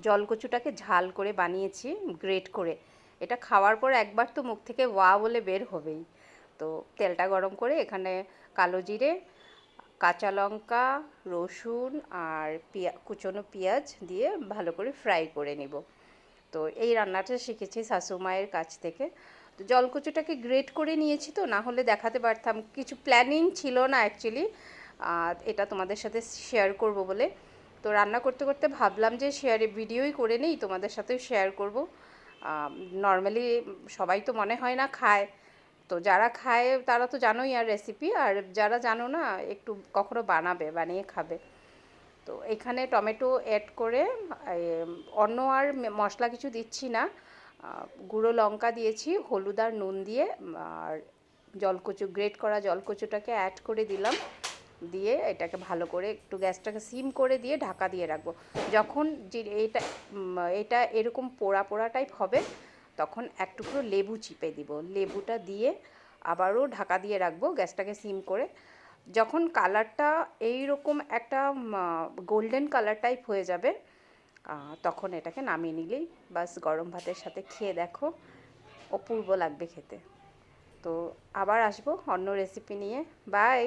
জলকচুটাকে ঝাল করে বানিয়েছি গ্রেট করে। এটা খাওয়ার পর একবার তো মুখ থেকে ওয়া বলে বের হবেই। তো তেলটা গরম করে এখানে কালো জিরে, কাঁচা লঙ্কা, রসুন আর কুচনো পেঁয়াজ দিয়ে ভালো করে ফ্রাই করে নিব। তো এই রান্নাটা শিখেছি শাশুমায়ের কাছ থেকে। তো জলকচুটাকে গ্রেট করে নিয়েছি, তো না হলে দেখাতে পারতাম, কিছু প্ল্যানিং ছিল না অ্যাকচুয়ালি এটা তোমাদের সাথে শেয়ার করব বলে। তো রান্না করতে করতে ভাবলাম যে ভিডিওই করে নেই, তোমাদের সাথেও শেয়ার করব। নর্মালি সবাই তো মনে হয় না খায়, তো যারা খায় তারা তো জানোই আর রেসিপি, আর যারা জানো না একটু কখনো বানিয়ে খাবে। তো এখানে টমেটো অ্যাড করে অন্য আর মশলা কিছু দিচ্ছি না। গুঁড়ো লঙ্কা দিয়েছি, হলুদ আর নুন দিয়ে, আর গ্রেট করা জলকচুটাকে অ্যাড করে দিলাম। দিয়ে এটাকে ভালো করে একটু গ্যাসটাকে সিম করে দিয়ে ঢাকা দিয়ে রাখবো। যখন যে এটা এরকম পোড়া পোড়া টাইপ হবে, তখন এক টুকরো লেবু চিপে দিব। লেবুটা দিয়ে আবারও ঢাকা দিয়ে রাখবো গ্যাসটাকে সিম করে। যখন কালারটা এই রকম একটা গোল্ডেন কালার টাইপ হয়ে যাবে, তখন এটাকে নামিয়ে নিলেই বাস, গরম ভাতের সাথে খেয়ে দেখো, অপূর্ব লাগবে খেতে। তো আবার আসবো অন্য রেসিপি নিয়ে। বাই।